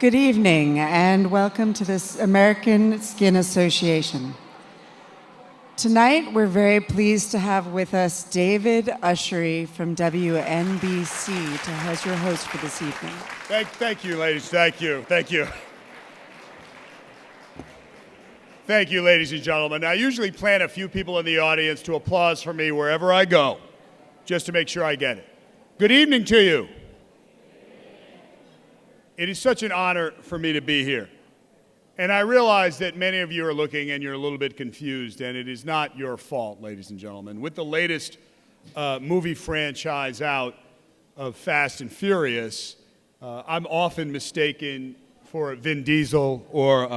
Good evening and welcome to this American Skin Association. Tonight we're very pleased to have with us David Ushery from WNBC as your host for this evening. Thank you, ladies. Thank you. Thank you, ladies and gentlemen. I usually plan a few people in the audience to applaud for me wherever I go, just to make sure I get it. Good evening to you. It is such an honor for me to be here. And I realize that many of you are looking and you're a little bit confused, and it is not your fault, ladies and gentlemen. With the latest movie franchise out of Fast and Furious, I'm often mistaken for Vin Diesel or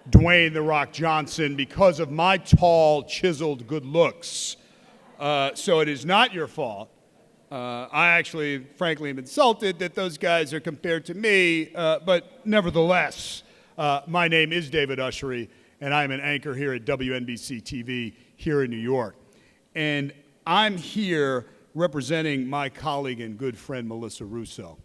Dwayne "The Rock" Johnson because of my tall, chiseled good looks. So it is not your fault. I actually, frankly, am insulted that those guys are compared to me, but nevertheless, my name is David Ushery, and I'm an anchor here at WNBC TV here in New York. And I'm here representing my colleague and good friend, Melissa Russo.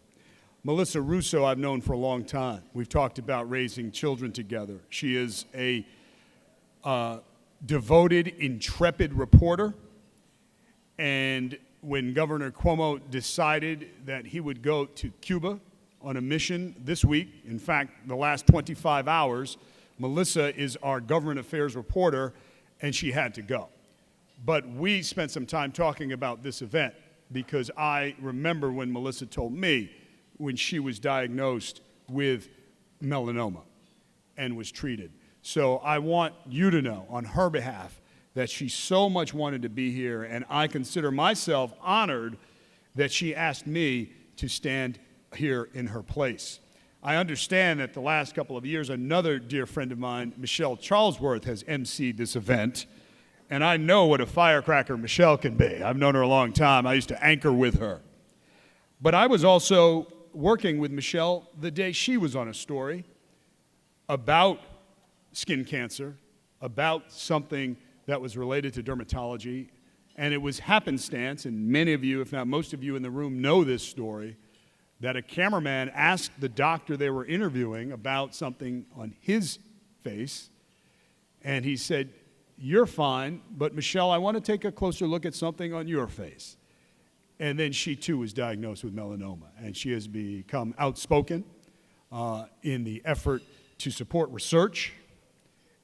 Melissa Russo I've known for a long time. We've talked about raising children together. She is a devoted, intrepid reporter, and when Governor Cuomo decided that he would go to Cuba on a mission this week, in fact, the last 25 hours, Melissa is our government affairs reporter, and she had to go. But we spent some time talking about this event because I remember when Melissa told me when she was diagnosed with melanoma and was treated. So I want you to know on her behalf that she so much wanted to be here, and I consider myself honored that she asked me to stand here in her place. I understand that the last couple of years, another dear friend of mine, Michelle Charlesworth, has emceed this event, and I know what a firecracker Michelle can be. I've known her a long time. I used to anchor with her. But I was also working with Michelle the day she was on a story about skin cancer, about something that was related to dermatology, and it was happenstance, and many of you, if not most of you in the room, know this story, that a cameraman asked the doctor they were interviewing about something on his face, and he said, "You're fine, but Michelle, I want to take a closer look at something on your face." And then she too was diagnosed with melanoma, and she has become outspoken in the effort to support research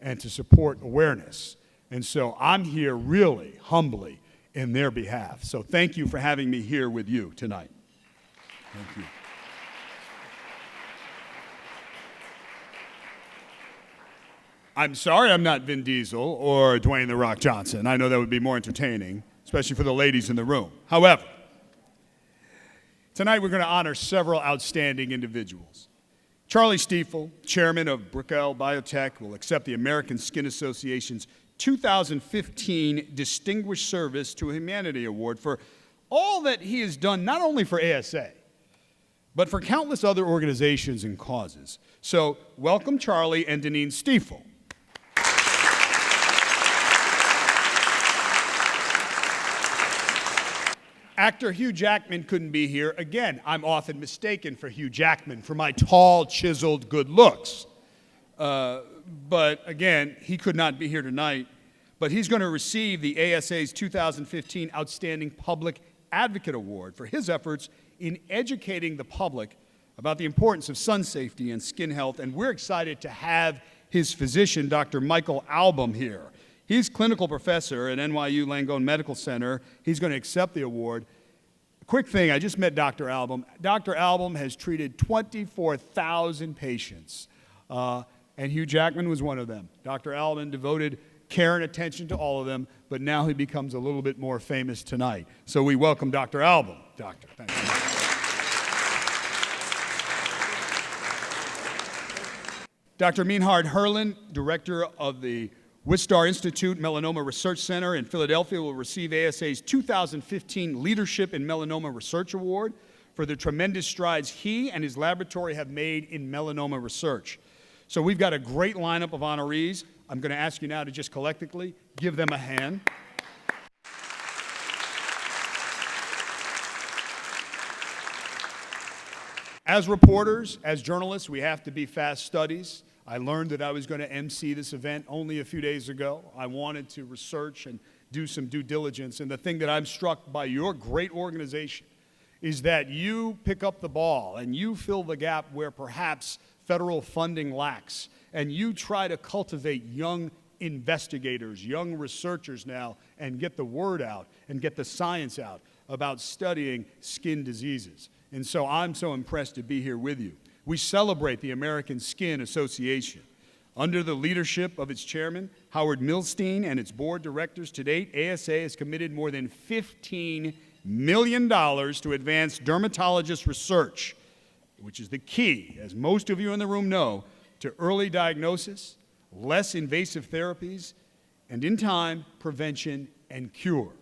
and to support awareness. And so I'm here really humbly in their behalf. So thank you for having me here with you tonight. Thank you. I'm sorry I'm not Vin Diesel or Dwayne "The Rock" Johnson. I know that would be more entertaining, especially for the ladies in the room. However, tonight we're going to honor several outstanding individuals. Charlie Stiefel, chairman of Brickell Biotech, will accept the American Skin Association's 2015 Distinguished Service to Humanity Award for all that he has done, not only for ASA, but for countless other organizations and causes. So welcome Charlie and Deneen Stiefel. Actor Hugh Jackman couldn't be here. Again, I'm often mistaken for Hugh Jackman for my tall, chiseled good looks. But again, he could not be here tonight. But he's going to receive the ASA's 2015 Outstanding Public Advocate Award for his efforts in educating the public about the importance of sun safety and skin health. And we're excited to have his physician, Dr. Michael Albom, here. He's clinical professor at NYU Langone Medical Center. He's going to accept the award. Quick thing, I just met Dr. Albom. Dr. Albom has treated 24,000 patients. And Hugh Jackman was one of them. Dr. Albom devoted care and attention to all of them, but now he becomes a little bit more famous tonight. So we welcome Dr. Albom. Doctor, thank you. Dr. Mienhard Herlin, director of the Wistar Institute Melanoma Research Center in Philadelphia, will receive ASA's 2015 Leadership in Melanoma Research Award for the tremendous strides he and his laboratory have made in melanoma research. So we've got a great lineup of honorees. I'm going to ask you now to just collectively give them a hand. As reporters, as journalists, we have to be fast studies. I learned that I was going to MC this event only a few days ago. I wanted to research and do some due diligence, and the thing that I'm struck by your great organization is that you pick up the ball and you fill the gap where perhaps federal funding lacks, and you try to cultivate young investigators, young researchers now, and get the word out and get the science out about studying skin diseases. And so I'm so impressed to be here with you. We celebrate the American Skin Association. Under the leadership of its chairman, Howard Milstein, and its board directors, to date, ASA has committed more than $15 million to advance dermatologist research, which is the key, as most of you in the room know, to early diagnosis, less invasive therapies, and in time, prevention and cure,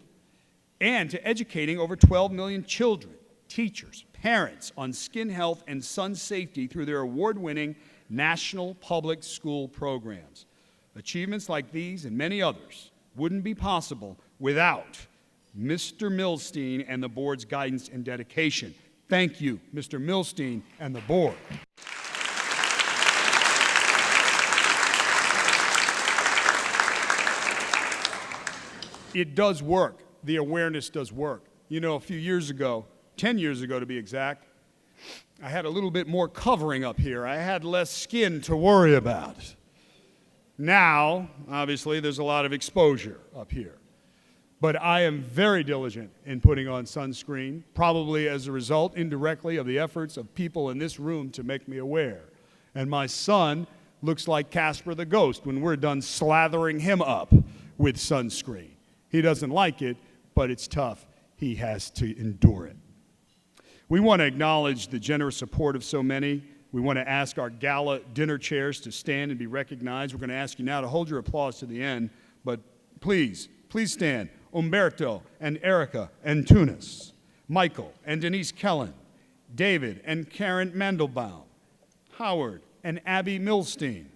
and to educating over 12 million children, teachers, parents on skin health and sun safety through their award-winning national public school programs. Achievements like these and many others wouldn't be possible without Mr. Milstein and the board's guidance and dedication. Thank you, Mr. Milstein and the board. It does work. The awareness does work. You know, a few years ago, 10 years ago to be exact, I had a little bit more covering up here. I had less skin to worry about. Now, obviously, there's a lot of exposure up here. But I am very diligent in putting on sunscreen, probably as a result, indirectly, of the efforts of people in this room to make me aware. And my son looks like Casper the Ghost when we're done slathering him up with sunscreen. He doesn't like it, but it's tough. He has to endure it. We want to acknowledge the generous support of so many. We want to ask our gala dinner chairs to stand and be recognized. We're going to ask you now to hold your applause to the end, but please stand. Umberto and Erica and Tunis, Michael and Denise Kellen, David and Karen Mandelbaum, Howard and Abby Milstein,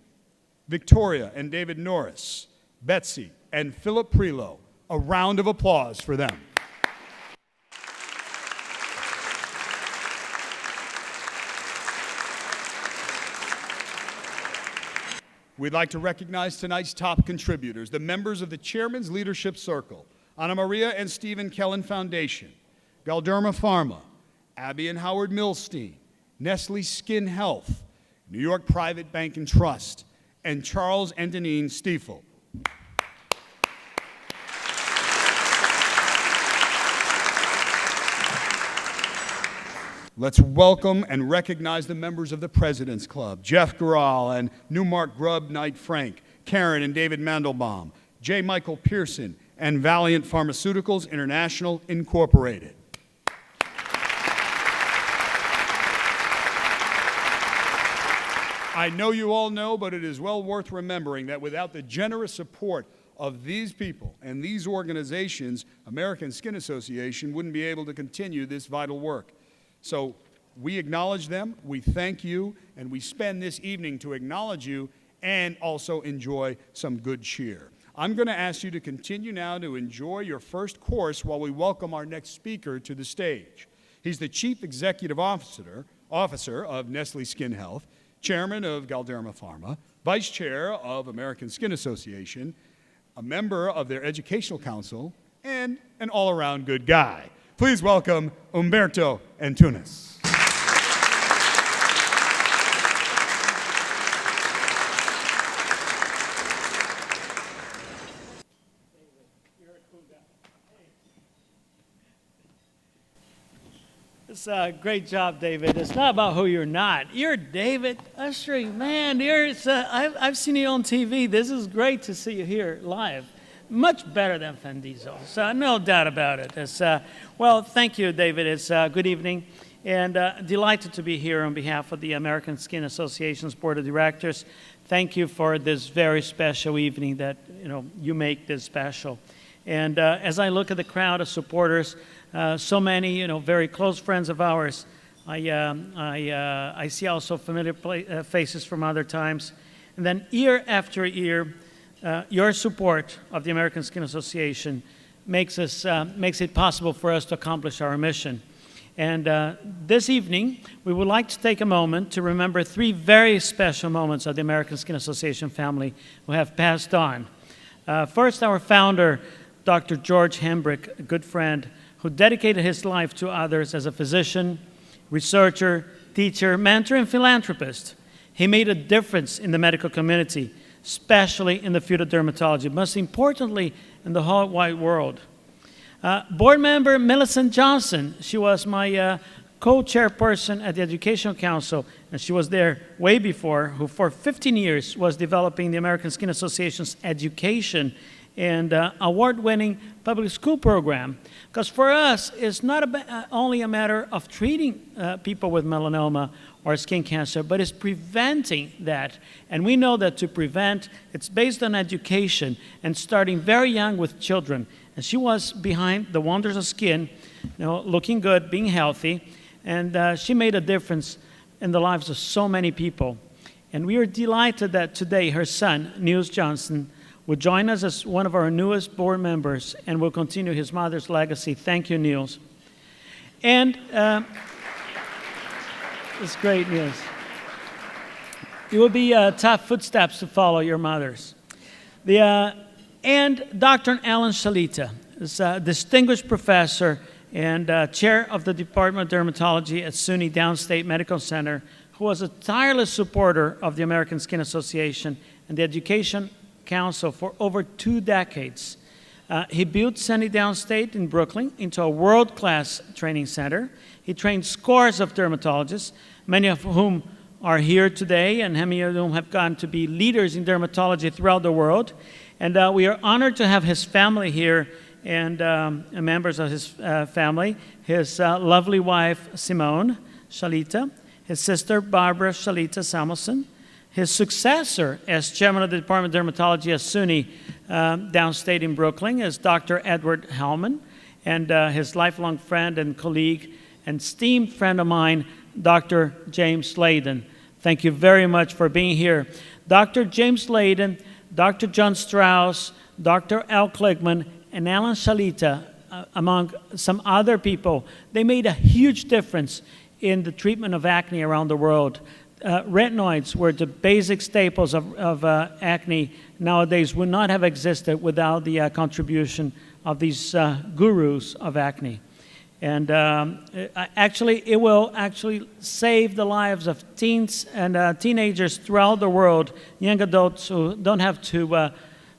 Victoria and David Norris, Betsy and Philip Prelo. A round of applause for them. We'd like to recognize tonight's top contributors, the members of the Chairman's Leadership Circle, Anna Maria and Stephen Kellen Foundation, Galderma Pharma, Abby and Howard Milstein, Nestle Skin Health, New York Private Bank and Trust, and Charles and Deneen Stiefel. Let's welcome and recognize the members of the President's Club, Jeff Gural and Newmark Grubb Knight Frank, Karen and David Mandelbaum, J. Michael Pearson, and Valiant Pharmaceuticals International, Incorporated. I know you all know, but it is well worth remembering that without the generous support of these people and these organizations, American Skin Association wouldn't be able to continue this vital work. So we acknowledge them, we thank you, and we spend this evening to acknowledge you and also enjoy some good cheer. I'm going to ask you to continue now to enjoy your first course while we welcome our next speaker to the stage. He's the Chief Executive Officer of Nestle Skin Health, Chairman of Galderma Pharma, Vice Chair of American Skin Association, a member of their Educational Council, and an all-around good guy. Please welcome Umberto and Tunis. It's a great job, David. It's not about who you're not. You're David Ushery, man. I've seen you on TV. This is great to see you here live. Much better than Vin Diesel, so no doubt about it. Well, thank you, David. It's good evening, and delighted to be here on behalf of the American Skin Association's Board of Directors. Thank you for this very special evening that you make this special. And as I look at the crowd of supporters, so many very close friends of ours, I see also familiar faces from other times, and then year after year. Your support of the American Skin Association makes it possible for us to accomplish our mission. And this evening, we would like to take a moment to remember 3 very special moments of the American Skin Association family who have passed on. First, our founder, Dr. George Hembrick, a good friend, who dedicated his life to others as a physician, researcher, teacher, mentor, and philanthropist. He made a difference in the medical community, especially in the field of dermatology, most importantly, in the whole wide world. Board member Millicent Johnson, she was my co-chairperson at the Educational Council, and she was there way before, who for 15 years was developing the American Skin Association's education and award-winning public school program. Because for us, it's not only a matter of treating people with melanoma or skin cancer, but it's preventing that. And we know that to prevent, it's based on education and starting very young with children. And she was behind the Wonders of Skin, looking good, being healthy, and she made a difference in the lives of so many people. And we are delighted that today her son, Niels Johnson, will join us as one of our newest board members and will continue his mother's legacy. Thank you, Niels. And it's great, Niels. It will be tough footsteps to follow your mother's. And Dr. Alan Shalita is a distinguished professor and chair of the Department of Dermatology at SUNY Downstate Medical Center, who was a tireless supporter of the American Skin Association and the Education Council for over 2 decades. He built SUNY Downstate in Brooklyn into a world-class training center. He trained scores of dermatologists, many of whom are here today, and many of whom have gone to be leaders in dermatology throughout the world. And we are honored to have his family here and members of his family, his lovely wife, Simone Shalita, his sister, Barbara Shalita Samuelson, his successor as chairman of the Department of Dermatology at SUNY Downstate in Brooklyn is Dr. Edward Hellman, and his lifelong friend and colleague and esteemed friend of mine, Dr. James Layden. Thank you very much for being here. Dr. James Layden, Dr. John Strauss, Dr. Al Kligman, and Alan Shalita, among some other people, they made a huge difference in the treatment of acne around the world. Retinoids were the basic staples of acne nowadays would not have existed without the contribution of these gurus of acne. And it will actually save the lives of teens and teenagers throughout the world, young adults who don't have to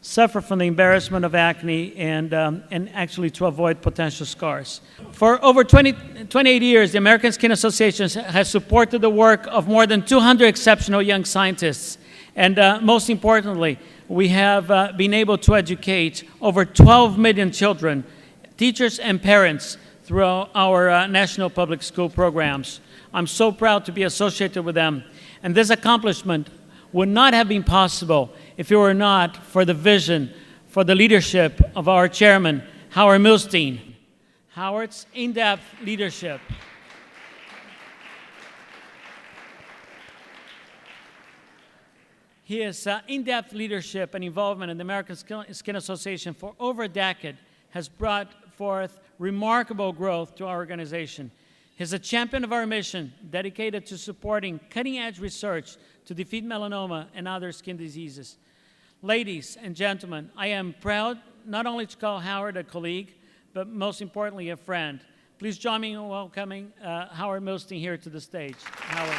suffer from the embarrassment of acne and actually to avoid potential scars. For over 28 years, the American Skin Association has supported the work of more than 200 exceptional young scientists. And most importantly, we have been able to educate over 12 million children, teachers and parents through our national public school programs. I'm so proud to be associated with them. And this accomplishment would not have been possible if it were not for the vision, for the leadership of our chairman, Howard Milstein. Howard's in-depth leadership. His in-depth leadership and involvement in the American Skin Association for over a decade has brought forth remarkable growth to our organization. He's a champion of our mission, dedicated to supporting cutting-edge research to defeat melanoma and other skin diseases. Ladies and gentlemen, I am proud not only to call Howard a colleague, but most importantly, a friend. Please join me in welcoming Howard Milstein here to the stage. Howard.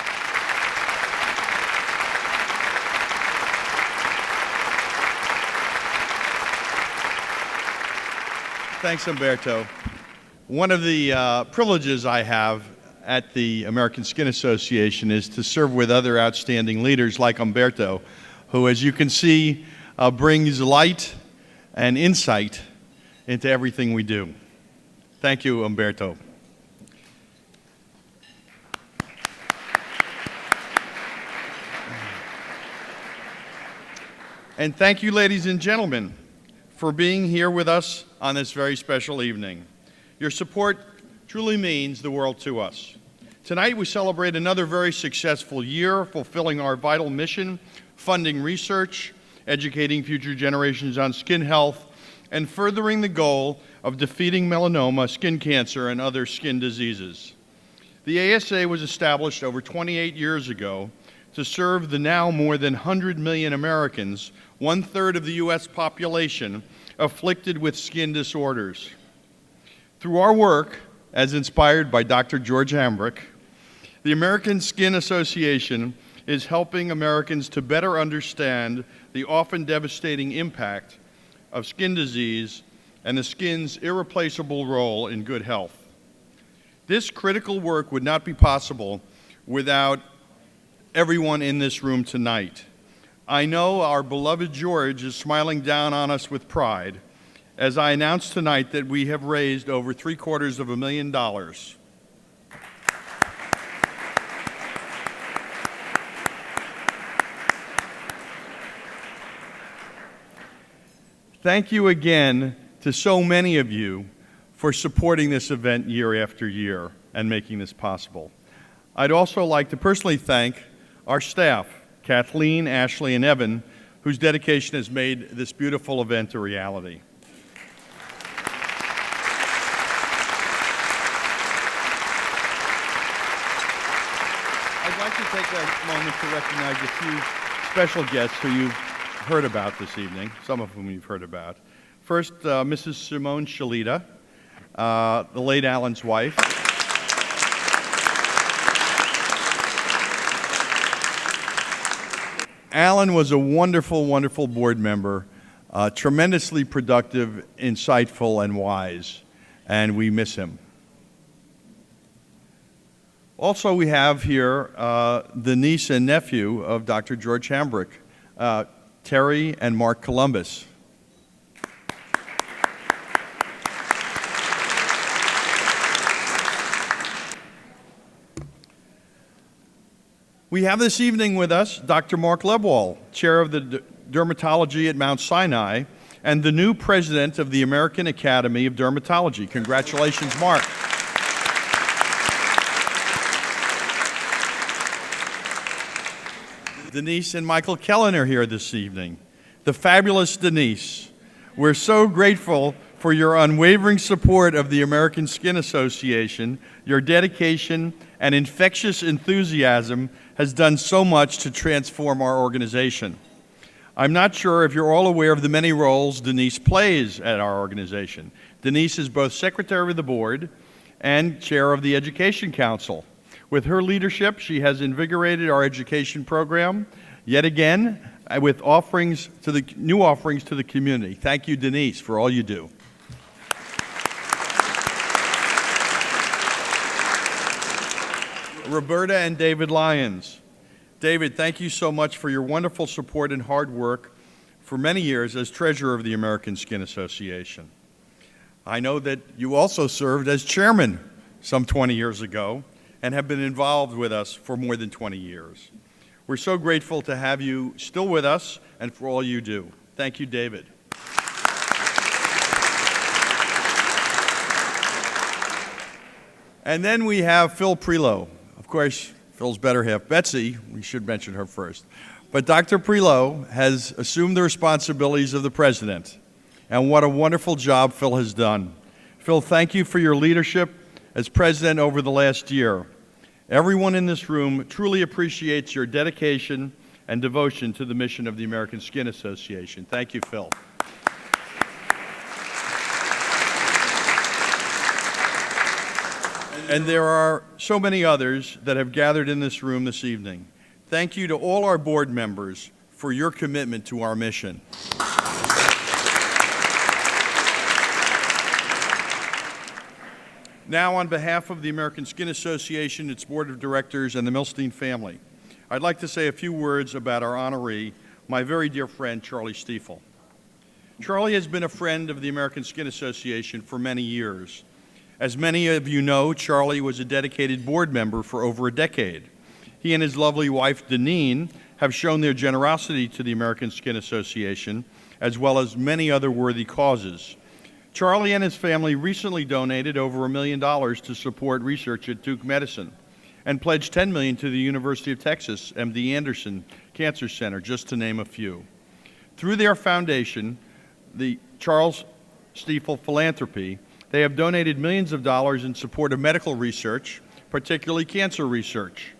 Thanks, Umberto. One of the privileges I have at the American Skin Association is to serve with other outstanding leaders like Umberto, who, as you can see, brings light and insight into everything we do. Thank you, Umberto. And thank you, ladies and gentlemen, for being here with us on this very special evening. Your support truly means the world to us. Tonight we celebrate another very successful year, fulfilling our vital mission, funding research, educating future generations on skin health, and furthering the goal of defeating melanoma, skin cancer, and other skin diseases. The ASA was established over 28 years ago to serve the now more than 100 million Americans, 1/3 of the U.S. population, afflicted with skin disorders. Through our work, as inspired by Dr. George Hambrick, the American Skin Association is helping Americans to better understand the often devastating impact of skin disease and the skin's irreplaceable role in good health. This critical work would not be possible without everyone in this room tonight. I know our beloved George is smiling down on us with pride as I announce tonight that we have raised over $750,000. Thank you again to so many of you for supporting this event year after year and making this possible. I'd also like to personally thank our staff, Kathleen, Ashley, and Evan, whose dedication has made this beautiful event a reality. I'd like to take a moment to recognize a few special guests who you've heard about this evening, some of whom you've heard about. First, Mrs. Simone Shalita, the late Alan's wife. Alan was a wonderful, wonderful board member, tremendously productive, insightful, and wise, and we miss him. Also, we have here the niece and nephew of Dr. George Hambrick, Terry and Mark Columbus. We have this evening with us Dr. Mark Lebwohl, chair of the Dermatology at Mount Sinai, and the new president of the American Academy of Dermatology. Congratulations, Mark. Denise and Michael Kellen are here this evening. The fabulous Denise. We're so grateful for your unwavering support of the American Skin Association. Your dedication and infectious enthusiasm has done so much to transform our organization. I'm not sure if you're all aware of the many roles Denise plays at our organization. Denise is both secretary of the board and chair of the Education Council. With her leadership, she has invigorated our education program, yet again, with new offerings to the community. Thank you, Denise, for all you do. Roberta and David Lyons. David, thank you so much for your wonderful support and hard work for many years as treasurer of the American Skin Association. I know that you also served as chairman some 20 years ago and have been involved with us for more than 20 years. We're so grateful to have you still with us and for all you do. Thank you, David. And then we have Phil Prelo. Of course, Phil's better half, Betsy, we should mention her first. But Dr. Prelo has assumed the responsibilities of the president, and what a wonderful job Phil has done. Phil, thank you for your leadership as president over the last year. Everyone in this room truly appreciates your dedication and devotion to the mission of the American Skin Association. Thank you, Phil. And there are so many others that have gathered in this room this evening. Thank you to all our board members for your commitment to our mission. Now, on behalf of the American Skin Association, its board of directors, and the Milstein family, I'd like to say a few words about our honoree, my very dear friend, Charlie Stiefel. Charlie has been a friend of the American Skin Association for many years. As many of you know, Charlie was a dedicated board member for over a decade. He and his lovely wife, Deneen, have shown their generosity to the American Skin Association, as well as many other worthy causes. Charlie and his family recently donated over $1 million to support research at Duke Medicine and pledged $10 million to the University of Texas MD Anderson Cancer Center, just to name a few. Through their foundation, the Charles Stiefel Philanthropy, they have donated millions of dollars in support of medical research, particularly cancer research.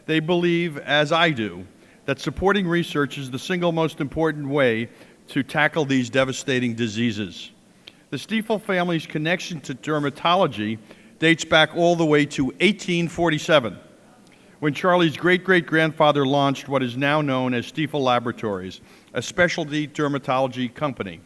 They believe, as I do, that supporting research is the single most important way to tackle these devastating diseases. The Stiefel family's connection to dermatology dates back all the way to 1847, when Charlie's great-great-grandfather launched what is now known as Stiefel Laboratories, a specialty dermatology company.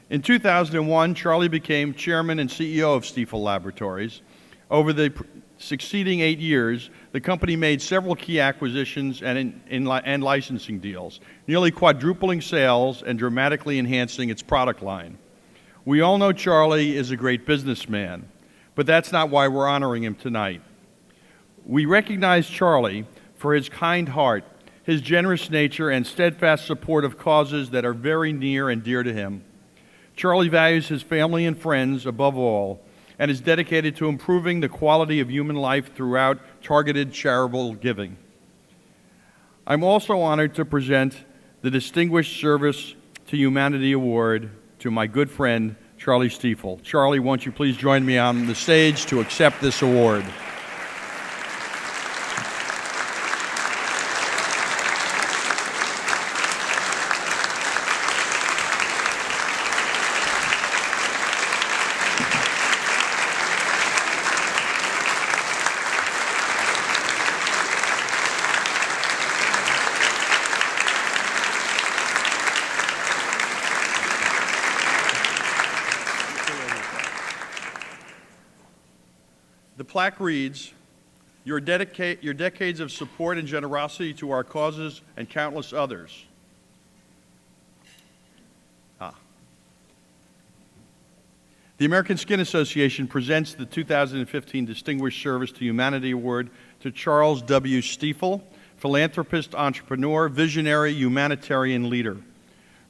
In 2001, Charlie became chairman and CEO of Stiefel Laboratories. Over the succeeding 8 years, the company made several key acquisitions and licensing deals, nearly quadrupling sales and dramatically enhancing its product line. We all know Charlie is a great businessman, but that's not why we're honoring him tonight. We recognize Charlie for his kind heart, his generous nature, and steadfast support of causes that are very near and dear to him. Charlie values his family and friends above all, and is dedicated to improving the quality of human life throughout targeted charitable giving. I'm also honored to present the Distinguished Service to Humanity Award to my good friend, Charlie Stiefel. Charlie, won't you please join me on the stage to accept this award? The plaque reads, your decades of support and generosity to our causes and countless others. The American Skin Association presents the 2015 Distinguished Service to Humanity Award to Charles W. Stiefel, philanthropist, entrepreneur, visionary, humanitarian leader.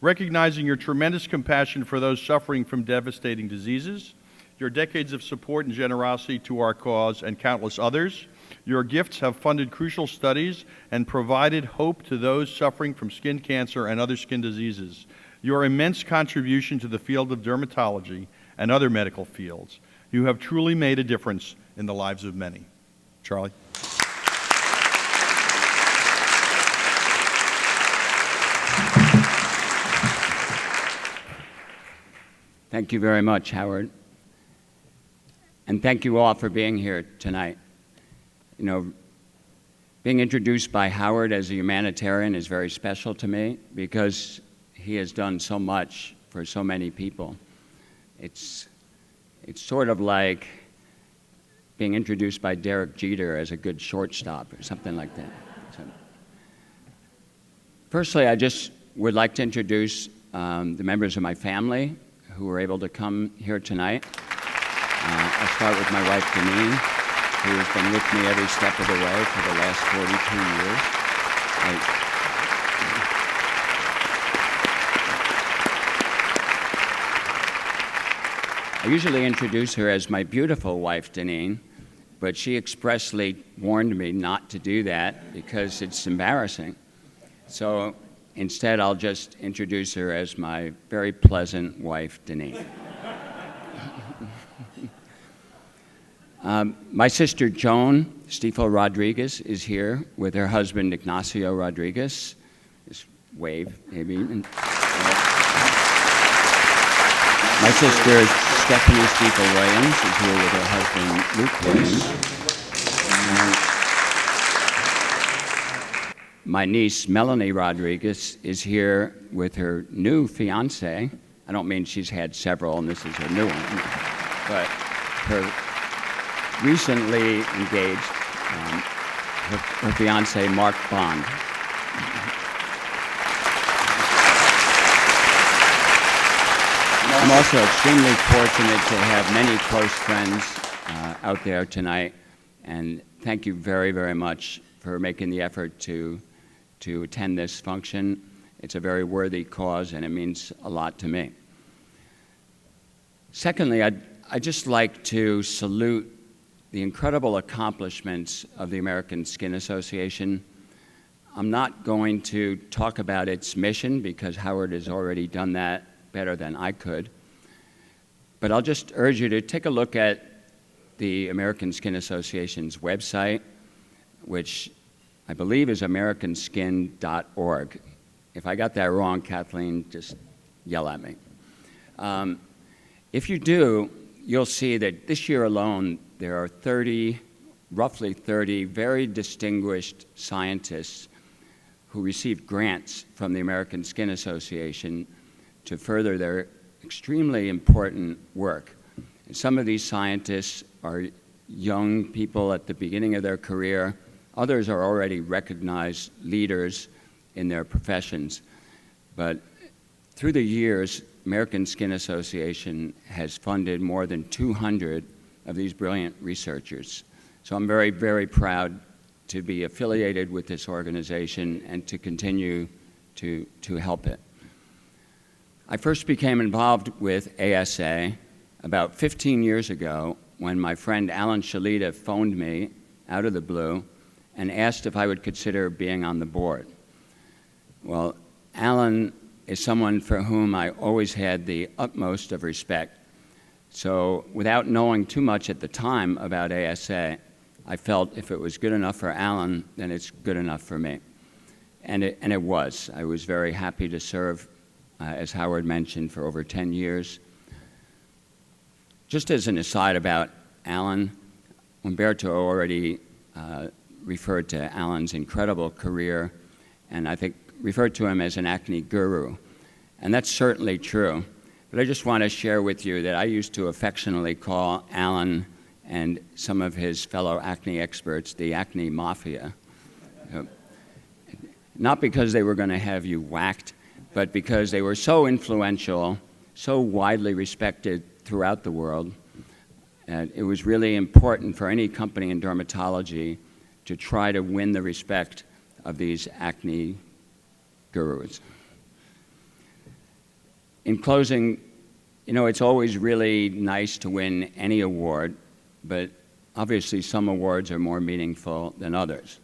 Recognizing your tremendous compassion for those suffering from devastating diseases, your decades of support and generosity to our cause and countless others, your gifts have funded crucial studies and provided hope to those suffering from skin cancer and other skin diseases. Your immense contribution to the field of dermatology and other medical fields. You have truly made a difference in the lives of many. Charlie. Thank you very much, Howard. And thank you all for being here tonight. You know, being introduced by Howard as a humanitarian is very special to me because he has done so much for so many people. It's sort of like being introduced by Derek Jeter as a good shortstop or something like that. So, firstly, I just would like to introduce the members of my family who were able to come here tonight. I'll start with my wife, Deneen, who has been with me every step of the way for the last 42 years. I usually introduce her as my beautiful wife, Deneen, but she expressly warned me not to do that because it's embarrassing. So instead, I'll just introduce her as my very pleasant wife, Deneen. My sister Joan Stiefel Rodriguez is here with her husband Ignacio Rodriguez. Just wave, maybe. My sister Stephanie Stiefel Williams is here with her husband Luke Williams. My niece Melanie Rodriguez is here with her new fiance. I don't mean she's had several and this is her new one, but her recently engaged, her fiance, Mark Bond. I'm also extremely fortunate to have many close friends out there tonight, and thank you very, very much for making the effort to attend this function. It's a very worthy cause, and it means a lot to me. Secondly, I'd just like to salute the incredible accomplishments of the American Skin Association. I'm not going to talk about its mission because Howard has already done that better than I could. But I'll just urge you to take a look at the American Skin Association's website, which I believe is americanskin.org. If I got that wrong, Kathleen, just yell at me. If you do, you'll see that this year alone, there are roughly 30 very distinguished scientists who received grants from the American Skin Association to further their extremely important work. And some of these scientists are young people at the beginning of their career. Others are already recognized leaders in their professions. But through the years, American Skin Association has funded more than 200 of these brilliant researchers. So I'm very, very proud to be affiliated with this organization and to continue to help it. I first became involved with ASA about 15 years ago when my friend Alan Shalita phoned me out of the blue and asked if I would consider being on the board. Well, Alan is someone for whom I always had the utmost of respect. So without knowing too much at the time about ASA, I felt if it was good enough for Alan, then it's good enough for me. And it was. I was very happy to serve, as Howard mentioned, for over 10 years. Just as an aside about Alan, Umberto already referred to Alan's incredible career, and I think referred to him as an acne guru. And that's certainly true. But I just want to share with you that I used to affectionately call Alan and some of his fellow acne experts the acne mafia. Not because they were going to have you whacked, but because they were so influential, so widely respected throughout the world. And it was really important for any company in dermatology to try to win the respect of these acne gurus. In closing, you know, it's always really nice to win any award, but obviously some awards are more meaningful than others.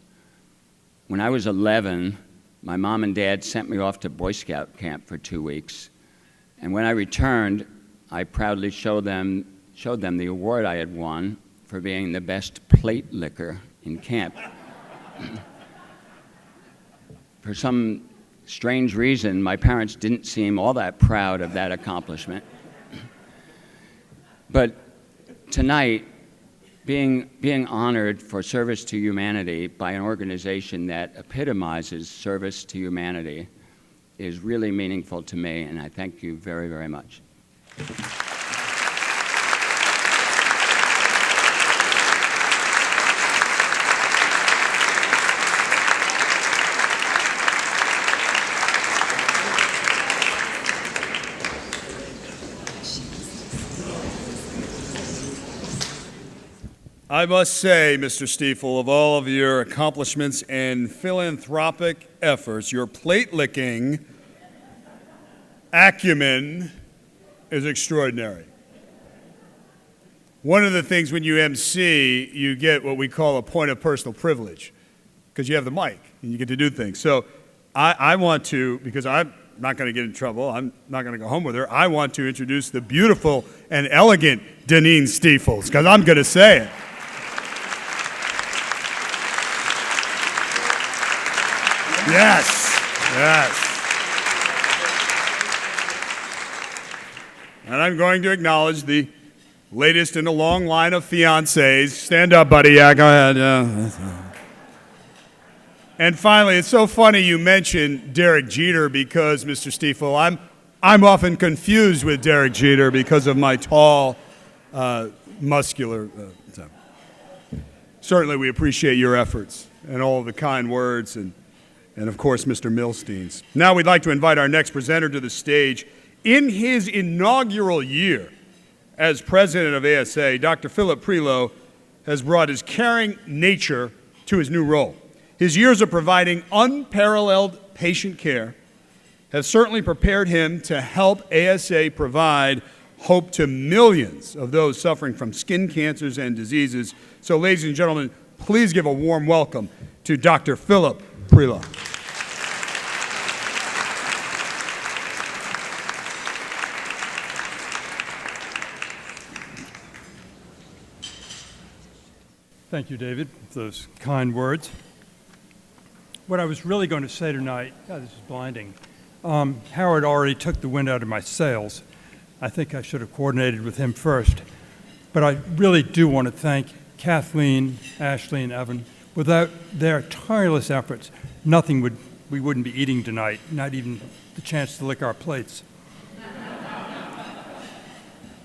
When I was 11, my mom and dad sent me off to Boy Scout camp for 2 weeks, and when I returned, I proudly showed them the award I had won for being the best plate licker in camp. For some strange reason, my parents didn't seem all that proud of that accomplishment. But tonight, being honored for service to humanity by an organization that epitomizes service to humanity is really meaningful to me, and I thank you very, very much. I must say, Mr. Stiefel, of all of your accomplishments and philanthropic efforts, your plate-licking acumen is extraordinary. One of the things when you MC, you get what we call a point of personal privilege, because you have the mic and you get to do things. So I want to, because I'm not going to get in trouble, I'm not going to go home with her, I want to introduce the beautiful and elegant Deneen Stiefels, because I'm going to say it. Yes, yes. And I'm going to acknowledge the latest in a long line of fiancés. Stand up, buddy. Yeah, go ahead. Yeah. And finally, it's so funny you mentioned Derek Jeter because, Mr. Stiefel, I'm often confused with Derek Jeter because of my tall, muscular. Certainly, we appreciate your efforts and all of the kind words and of course, Mr. Milstein's. Now we'd like to invite our next presenter to the stage. In his inaugural year as president of ASA, Dr. Philip Prelo has brought his caring nature to his new role. His years of providing unparalleled patient care have certainly prepared him to help ASA provide hope to millions of those suffering from skin cancers and diseases. So, ladies and gentlemen, please give a warm welcome to Dr. Philip Prelo. Thank you, David, for those kind words. What I was really going to say tonight, God, this is blinding. Howard already took the wind out of my sails. I think I should have coordinated with him first. But I really do want to thank Kathleen, Ashley, and Evan. Without their tireless efforts, we wouldn't be eating tonight, not even the chance to lick our plates.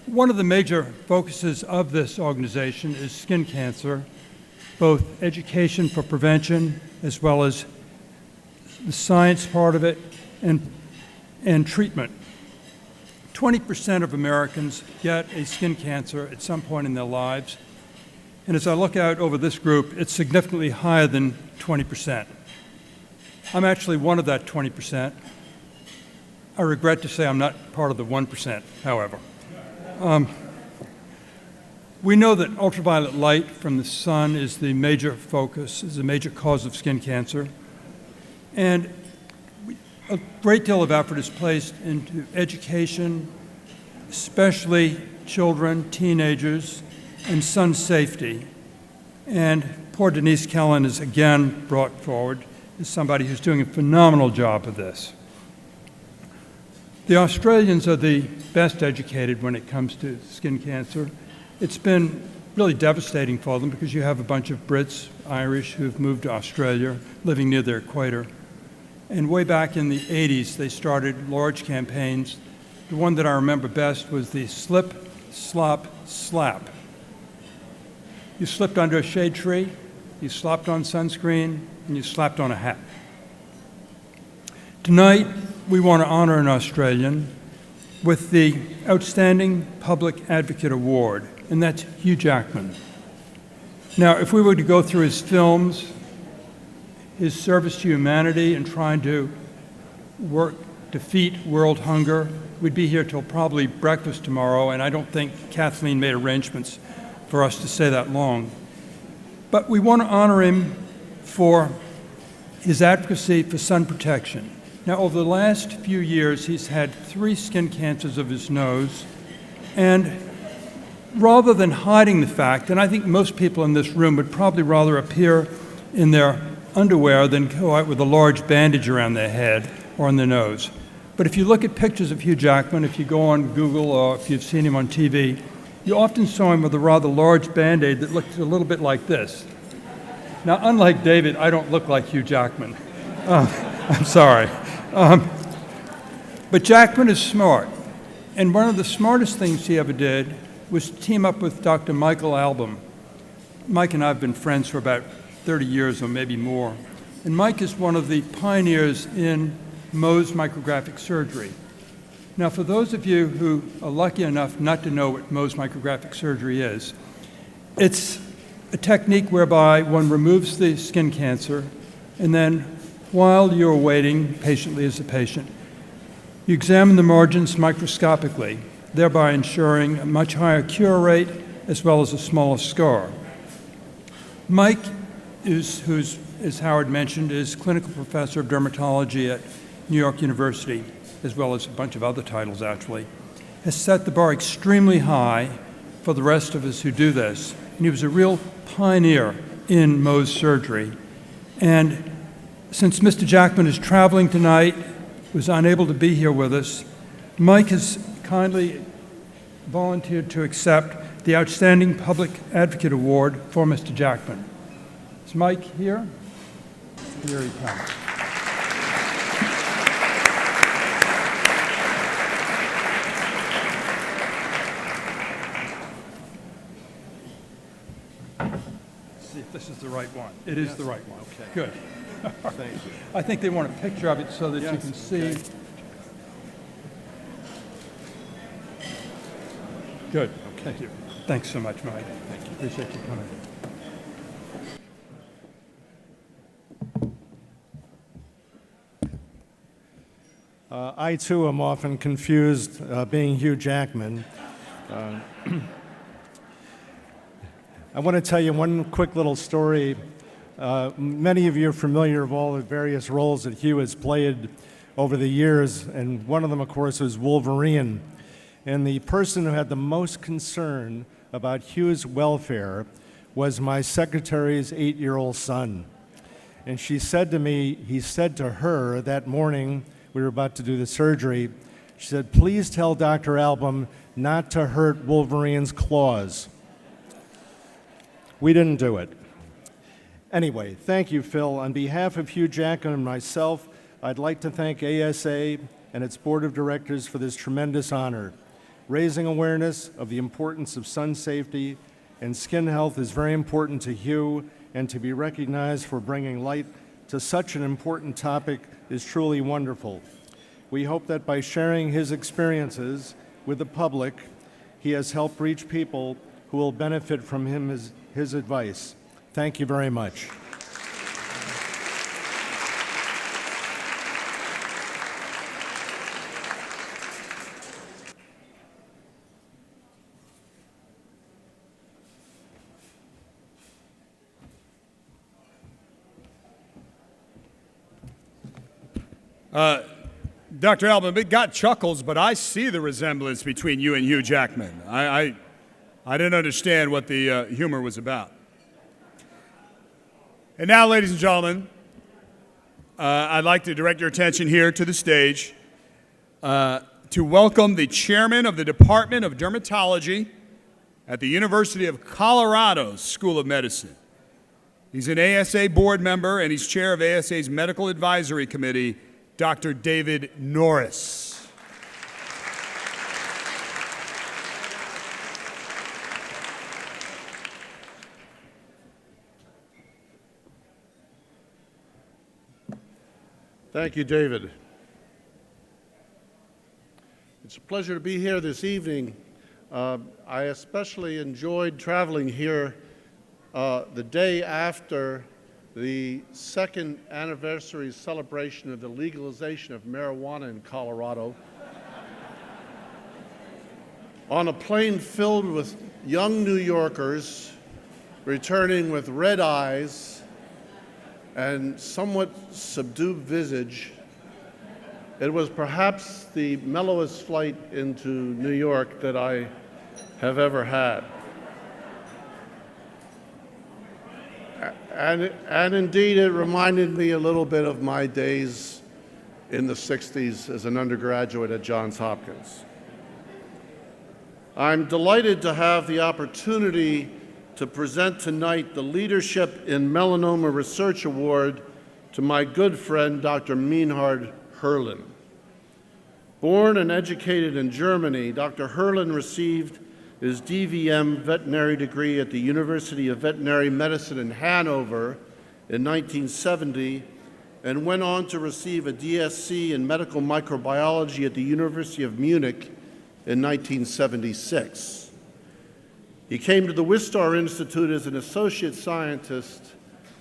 One of the major focuses of this organization is skin cancer, both education for prevention as well as the science part of it and treatment. 20% of Americans get a skin cancer at some point in their lives. And as I look out over this group, it's significantly higher than 20%. I'm actually one of that 20%. I regret to say I'm not part of the 1%, however. We know that ultraviolet light from the sun is the major focus, is a major cause of skin cancer. And a great deal of effort is placed into education, especially children, teenagers, and sun safety. And poor Denise Kellen is again brought forward as somebody who's doing a phenomenal job of this. The Australians are the best educated when it comes to skin cancer. It's been really devastating for them because you have a bunch of Brits, Irish, who've moved to Australia, living near their equator. And way back in the 80s, they started large campaigns. The one that I remember best was the slip, slop, slap. You slipped under a shade tree, you slopped on sunscreen, and you slapped on a hat. Tonight, we want to honor an Australian with the Outstanding Public Advocate Award, and that's Hugh Jackman. Now, if we were to go through his films, his service to humanity and trying to defeat world hunger, we'd be here till probably breakfast tomorrow, and I don't think Kathleen made arrangements for us to stay that long. But we want to honor him for his advocacy for sun protection. Now, over the last few years, he's had 3 skin cancers of his nose, and rather than hiding the fact, and I think most people in this room would probably rather appear in their underwear than go out with a large bandage around their head or on their nose. But if you look at pictures of Hugh Jackman, if you go on Google or if you've seen him on TV, you often saw him with a rather large Band-Aid that looked a little bit like this. Now, unlike David, I don't look like Hugh Jackman. I'm sorry. But Jackman is smart. And one of the smartest things he ever did was team up with Dr. Michael Albom. Mike and I have been friends for about 30 years or maybe more. And Mike is one of the pioneers in Mohs micrographic surgery. Now, for those of you who are lucky enough not to know what Mohs micrographic surgery is, it's a technique whereby one removes the skin cancer, and then while you're waiting patiently as a patient, you examine the margins microscopically, thereby ensuring a much higher cure rate as well as a smaller scar. Mike, who's, as Howard mentioned, is clinical professor of dermatology at New York University, as well as a bunch of other titles actually, has set the bar extremely high for the rest of us who do this. And he was a real pioneer in Mohs surgery. And since Mr. Jackman is traveling tonight, was unable to be here with us, Mike has kindly volunteered to accept the Outstanding Public Advocate Award for Mr. Jackman. Is Mike here? Here he comes. See if this is the right one. It is the right one. Okay. Good. Thank you. I think they want a picture of it so that you can see. Okay. Good. Okay. Thank you. Thanks so much, Mike. Thank you. Appreciate you coming. I, too, am often confused being Hugh Jackman. I want to tell you one quick little story. Many of you are familiar with all the various roles that Hugh has played over the years, and one of them, of course, was Wolverine. And the person who had the most concern about Hugh's welfare was my secretary's 8-year-old son. And she said to me, he said to her that morning, we were about to do the surgery, she said, "Please tell Dr. Album not to hurt Wolverine's claws." We didn't do it. Anyway, thank you, Phil. On behalf of Hugh Jackman and myself, I'd like to thank ASA and its board of directors for this tremendous honor. Raising awareness of the importance of sun safety and skin health is very important to Hugh, and to be recognized for bringing light to such an important topic is truly wonderful. We hope that by sharing his experiences with the public, he has helped reach people who will benefit from his advice. Thank you very much. Dr. Album, it got chuckles, but I see the resemblance between you and Hugh Jackman. I didn't understand what the humor was about. And now, ladies and gentlemen, I'd like to direct your attention here to the stage to welcome the chairman of the Department of Dermatology at the University of Colorado School of Medicine. He's an ASA board member, and he's chair of ASA's Medical Advisory Committee, Dr. David Norris. Thank you, David. It's a pleasure to be here this evening. I especially enjoyed traveling here the day after the second anniversary celebration of the legalization of marijuana in Colorado on a plane filled with young New Yorkers returning with red eyes and somewhat subdued visage. It was perhaps the mellowest flight into New York that I have ever had. And indeed, it reminded me a little bit of my days in the 60s as an undergraduate at Johns Hopkins. I'm delighted to have the opportunity to present tonight the Leadership in Melanoma Research Award to my good friend, Dr. Mienhard Herrlin. Born and educated in Germany, Dr. Herrlin received his DVM veterinary degree at the University of Veterinary Medicine in Hanover in 1970 and went on to receive a DSc in medical microbiology at the University of Munich in 1976. He came to the Wistar Institute as an associate scientist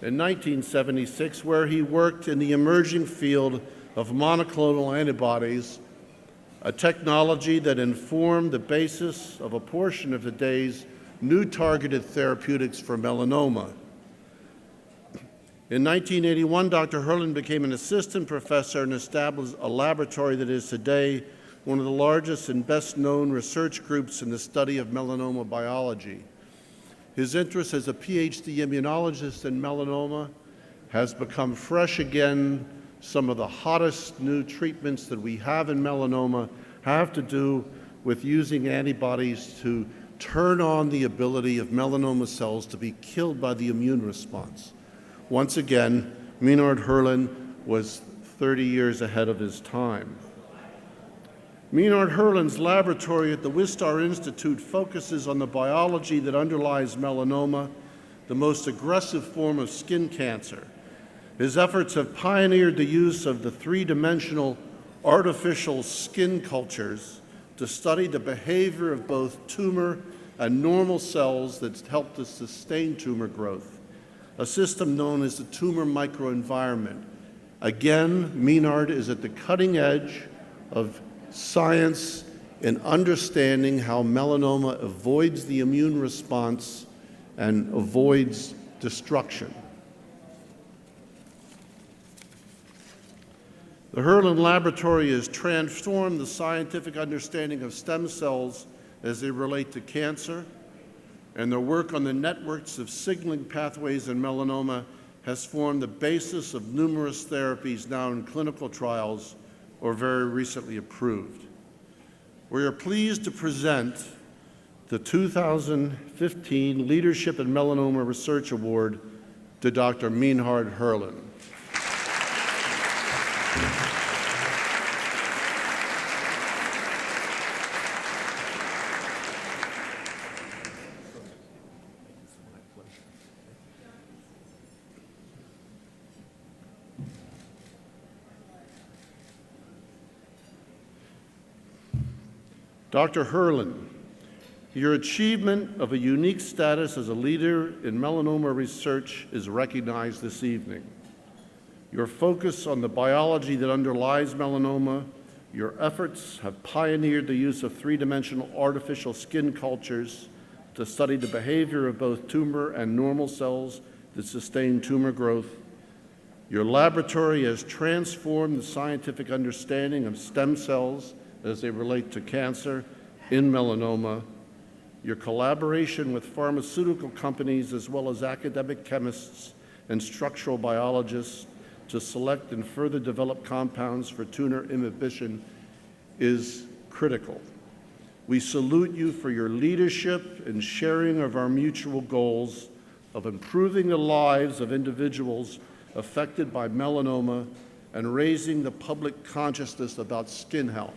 in 1976, where he worked in the emerging field of monoclonal antibodies, a technology that informed the basis of a portion of today's new targeted therapeutics for melanoma. In 1981, Dr. Herrlin became an assistant professor and established a laboratory that is today one of the largest and best-known research groups in the study of melanoma biology. His interest as a PhD immunologist in melanoma has become fresh again. Some of the hottest new treatments that we have in melanoma have to do with using antibodies to turn on the ability of melanoma cells to be killed by the immune response. Once again, Mienhard Herrlin was 30 years ahead of his time. Mienhard Herrlin's laboratory at the Wistar Institute focuses on the biology that underlies melanoma, the most aggressive form of skin cancer. His efforts have pioneered the use of the three-dimensional artificial skin cultures to study the behavior of both tumor and normal cells that help to sustain tumor growth, a system known as the tumor microenvironment. Again, Mienhard is at the cutting edge of science in understanding how melanoma avoids the immune response and avoids destruction. The Herrlin Laboratory has transformed the scientific understanding of stem cells as they relate to cancer and their work on the networks of signaling pathways in melanoma has formed the basis of numerous therapies now in clinical trials or very recently approved. We are pleased to present the 2015 Leadership in Melanoma Research Award to Dr. Mienhard Herlin. Dr. Herlin, your achievement of a unique status as a leader in melanoma research is recognized this evening. Your focus on the biology that underlies melanoma, your efforts have pioneered the use of three-dimensional artificial skin cultures to study the behavior of both tumor and normal cells that sustain tumor growth. Your laboratory has transformed the scientific understanding of stem cells as they relate to cancer in melanoma. Your collaboration with pharmaceutical companies as well as academic chemists and structural biologists to select and further develop compounds for tumor inhibition is critical. We salute you for your leadership and sharing of our mutual goals of improving the lives of individuals affected by melanoma and raising the public consciousness about skin health.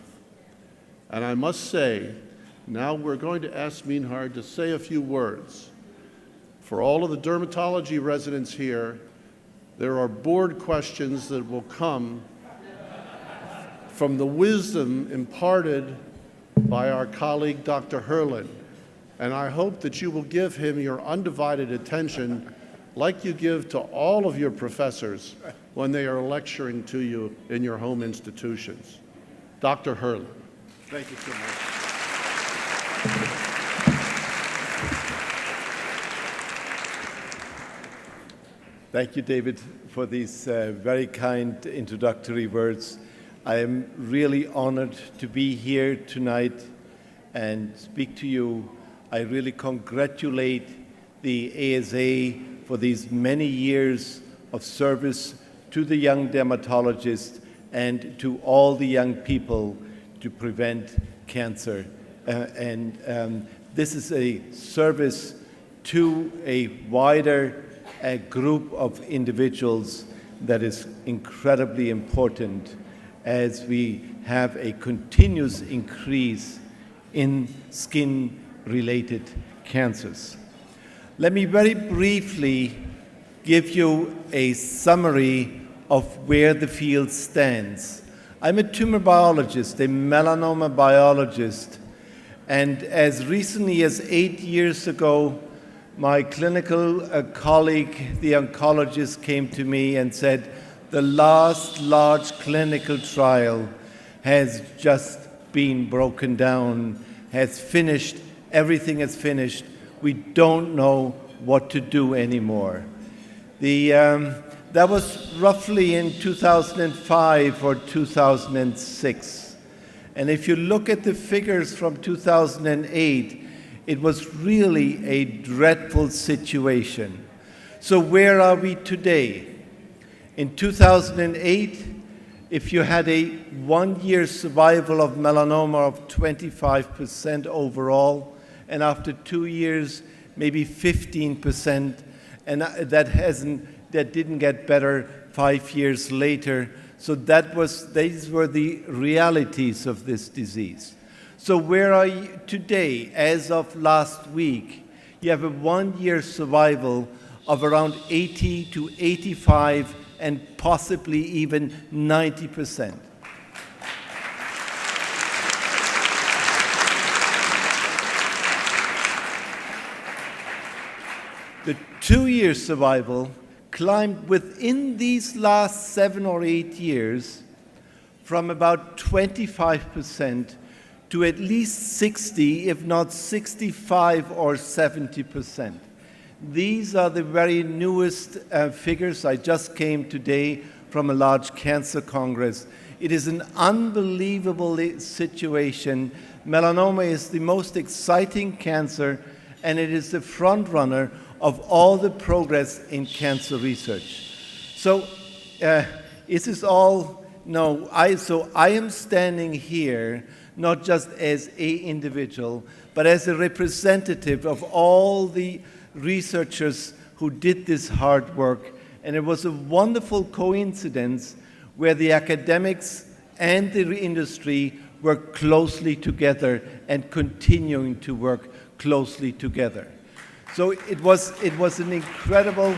And I must say, now we're going to ask Mienhard to say a few words. For all of the dermatology residents here, there are board questions that will come from the wisdom imparted by our colleague, Dr. Herlin. And I hope that you will give him your undivided attention like you give to all of your professors when they are lecturing to you in your home institutions. Dr. Herlin. Thank you so much. Thank you, David, for these very kind introductory words. I am really honored to be here tonight and speak to you. I really congratulate the ASA for these many years of service to the young dermatologists and to all the young people to prevent cancer. This is a service to a wider group of individuals that is incredibly important as we have a continuous increase in skin-related cancers. Let me very briefly give you a summary of where the field stands. I'm a tumor biologist, a melanoma biologist, and as recently as 8 years ago, my clinical colleague, the oncologist, came to me and said, the last large clinical trial has just been broken down, has finished, everything is finished. We don't know what to do anymore. That was roughly in 2005 or 2006. And if you look at the figures from 2008, it was really a dreadful situation. So where are we today? In 2008, if you had a 1-year survival of melanoma of 25% overall, and after 2 years, maybe 15%, and that didn't get better 5 years later. So these were the realities of this disease. So where are you today? As of last week, you have a 1-year survival of around 80 to 85 and possibly even 90%. The 2-year survival climbed within these last 7 or 8 years from about 25% to at least 60, if not 65 or 70%. These are the very newest figures. I just came today from a large cancer congress. It is an unbelievable situation. Melanoma is the most exciting cancer, and it is the front runner of all the progress in cancer research. So is this all? No, I am standing here not just as an individual, but as a representative of all the researchers who did this hard work. And it was a wonderful coincidence where the academics and the industry work closely together and continuing to work closely together. So it was an incredible.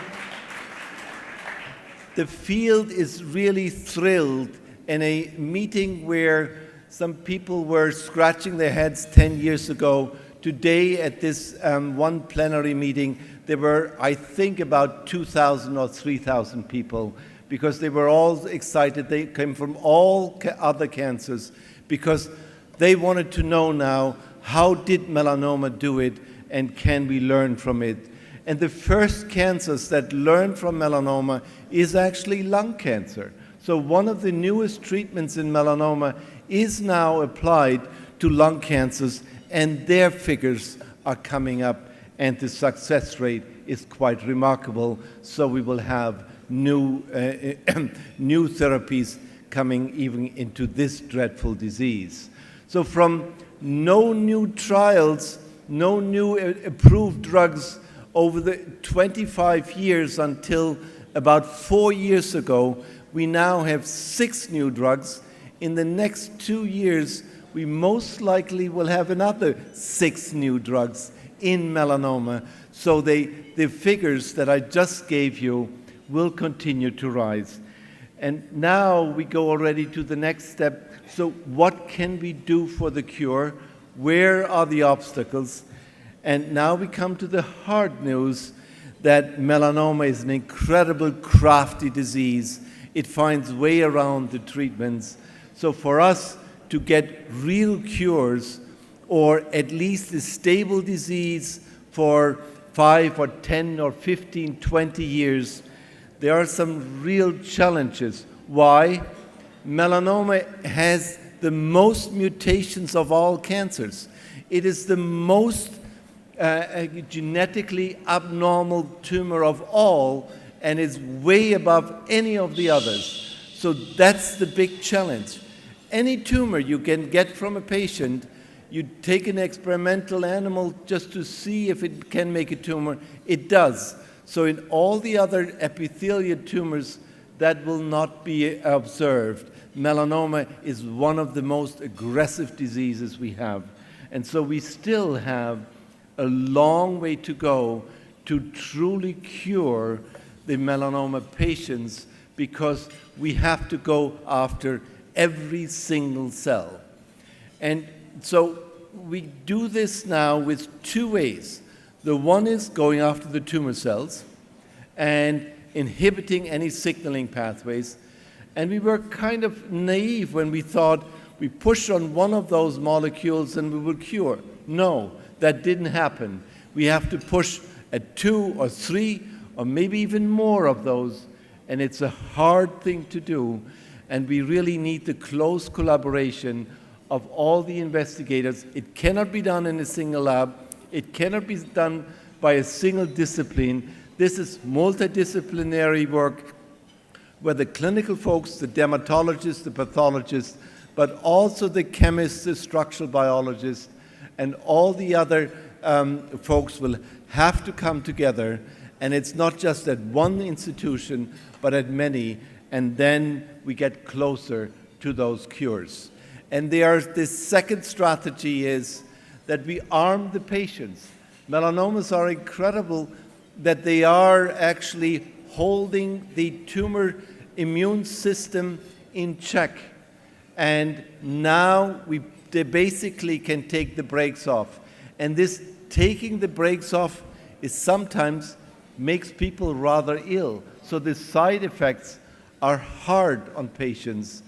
The field is really thrilled in a meeting where some people were scratching their heads 10 years ago. Today at this one plenary meeting, there were, I think, about 2,000 or 3,000 people, because they were all excited. They came from all other cancers because they wanted to know now, how did melanoma do it, and can we learn from it? And the first cancers that learned from melanoma is actually lung cancer. So one of the newest treatments in melanoma is now applied to lung cancers, and their figures are coming up, and the success rate is quite remarkable. So we will have new therapies coming even into this dreadful disease. So from no new trials, no new approved drugs over the 25 years until about 4 years ago, we now have 6 new drugs. In the next 2 years, we most likely will have another 6 new drugs in melanoma. So the figures that I just gave you will continue to rise. And now we go already to the next step. So what can we do for the cure? Where are the obstacles? And now we come to the hard news that melanoma is an incredible crafty disease. It finds way around the treatments. So for us to get real cures, or at least a stable disease for 5 or 10 or 15, 20 years, there are some real challenges. Why? Melanoma has the most mutations of all cancers. It is the most genetically abnormal tumor of all, and is way above any of the others. So that's the big challenge. Any tumor you can get from a patient, you take an experimental animal just to see if it can make a tumor, it does. So in all the other epithelial tumors, that will not be observed. Melanoma is one of the most aggressive diseases we have. And so we still have a long way to go to truly cure the melanoma patients, because we have to go after every single cell. And so we do this now with 2 ways. The one is going after the tumor cells and inhibiting any signaling pathways. And we were kind of naive when we thought we push on one of those molecules and we will cure. No, that didn't happen. We have to push at 2 or 3 or maybe even more of those, and it's a hard thing to do, and we really need the close collaboration of all the investigators. It cannot be done in a single lab. It cannot be done by a single discipline. This is multidisciplinary work where the clinical folks, the dermatologists, the pathologists, but also the chemists, the structural biologists, and all the other folks will have to come together. And it's not just at one institution, but at many, and then we get closer to those cures. And the second strategy is that we arm the patients. Melanomas are incredible that they are actually holding the tumor immune system in check. And now they basically can take the brakes off. And this taking the brakes off is sometimes makes people rather ill. So the side effects are hard on patients,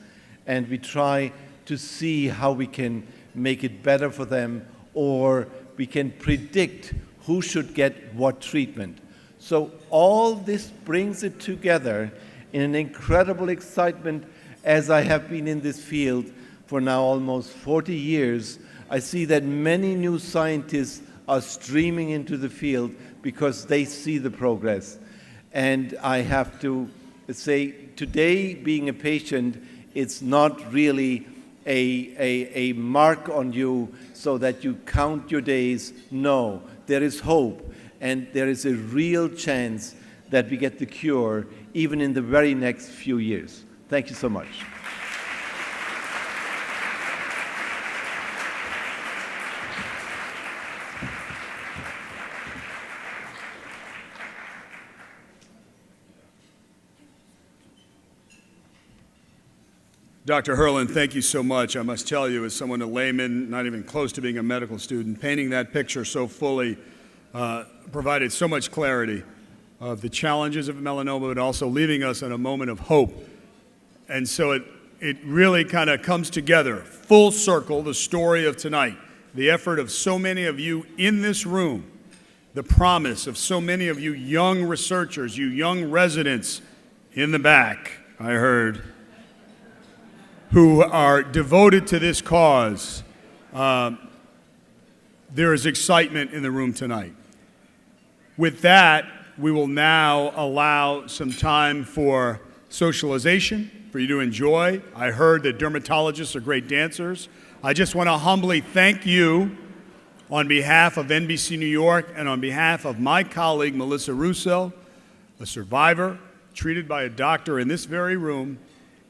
and we try to see how we can make it better for them, or we can predict who should get what treatment. So all this brings it together in an incredible excitement. As I have been in this field for now almost 40 years, I see that many new scientists are streaming into the field because they see the progress. And I have to say, today, being a patient, it's not really a mark on you so that you count your days. No, there is hope, and there is a real chance that we get the cure even in the very next few years. Thank you so much. Dr. Herlin, thank you so much. I must tell you, as someone, a layman, not even close to being a medical student, painting that picture so fully provided so much clarity of the challenges of melanoma, but also leaving us in a moment of hope. And so it really kind of comes together, full circle, the story of tonight, the effort of so many of you in this room, the promise of so many of you young researchers, you young residents in the back, I heard, who are devoted to this cause. There is excitement in the room tonight. With that, we will now allow some time for socialization, for you to enjoy. I heard that dermatologists are great dancers. I just want to humbly thank you on behalf of NBC New York and on behalf of my colleague, Melissa Russo, a survivor, treated by a doctor in this very room,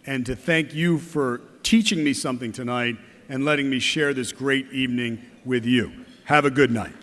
and to thank you for teaching me something tonight and letting me share this great evening with you. Have a good night.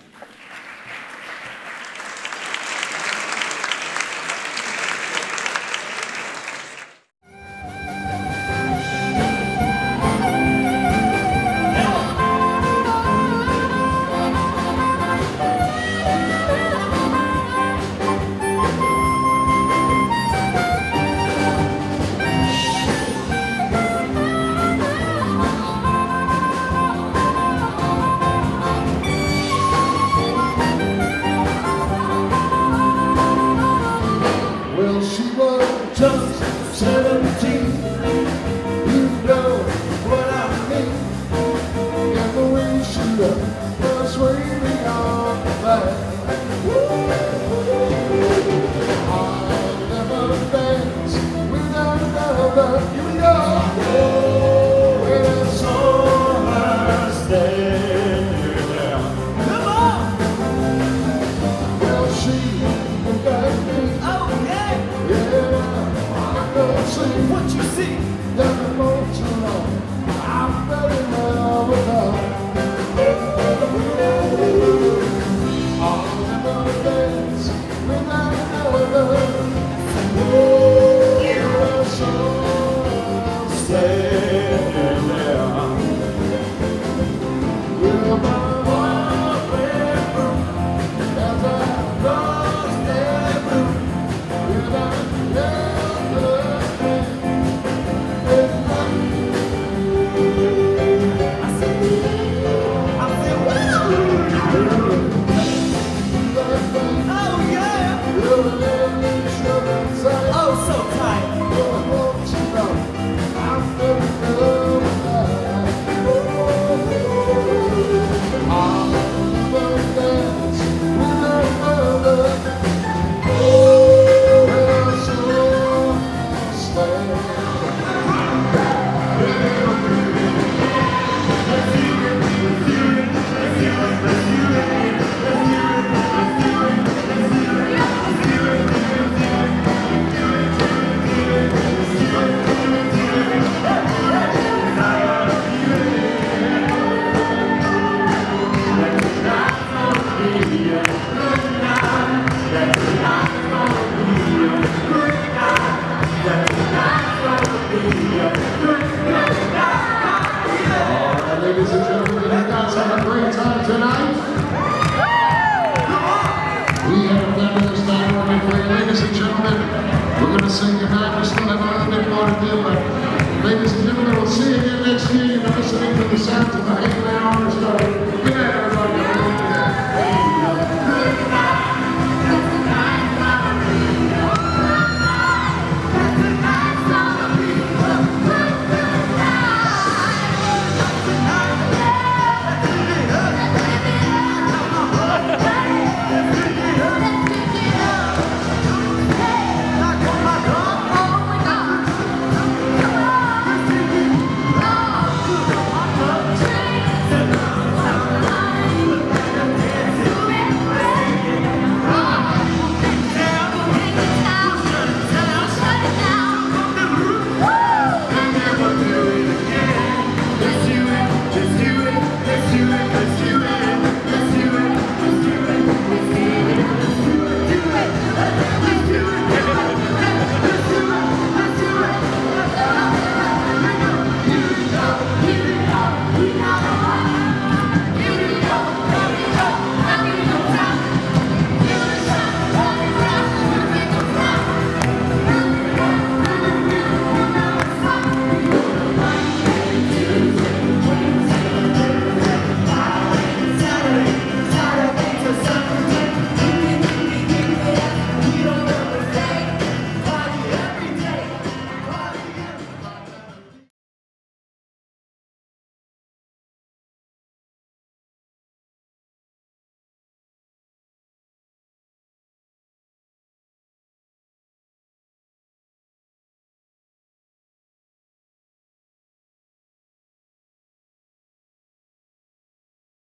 Ladies and gentlemen, we'll see you again next year. You've been listening to the sounds of the Hangman Orchestra.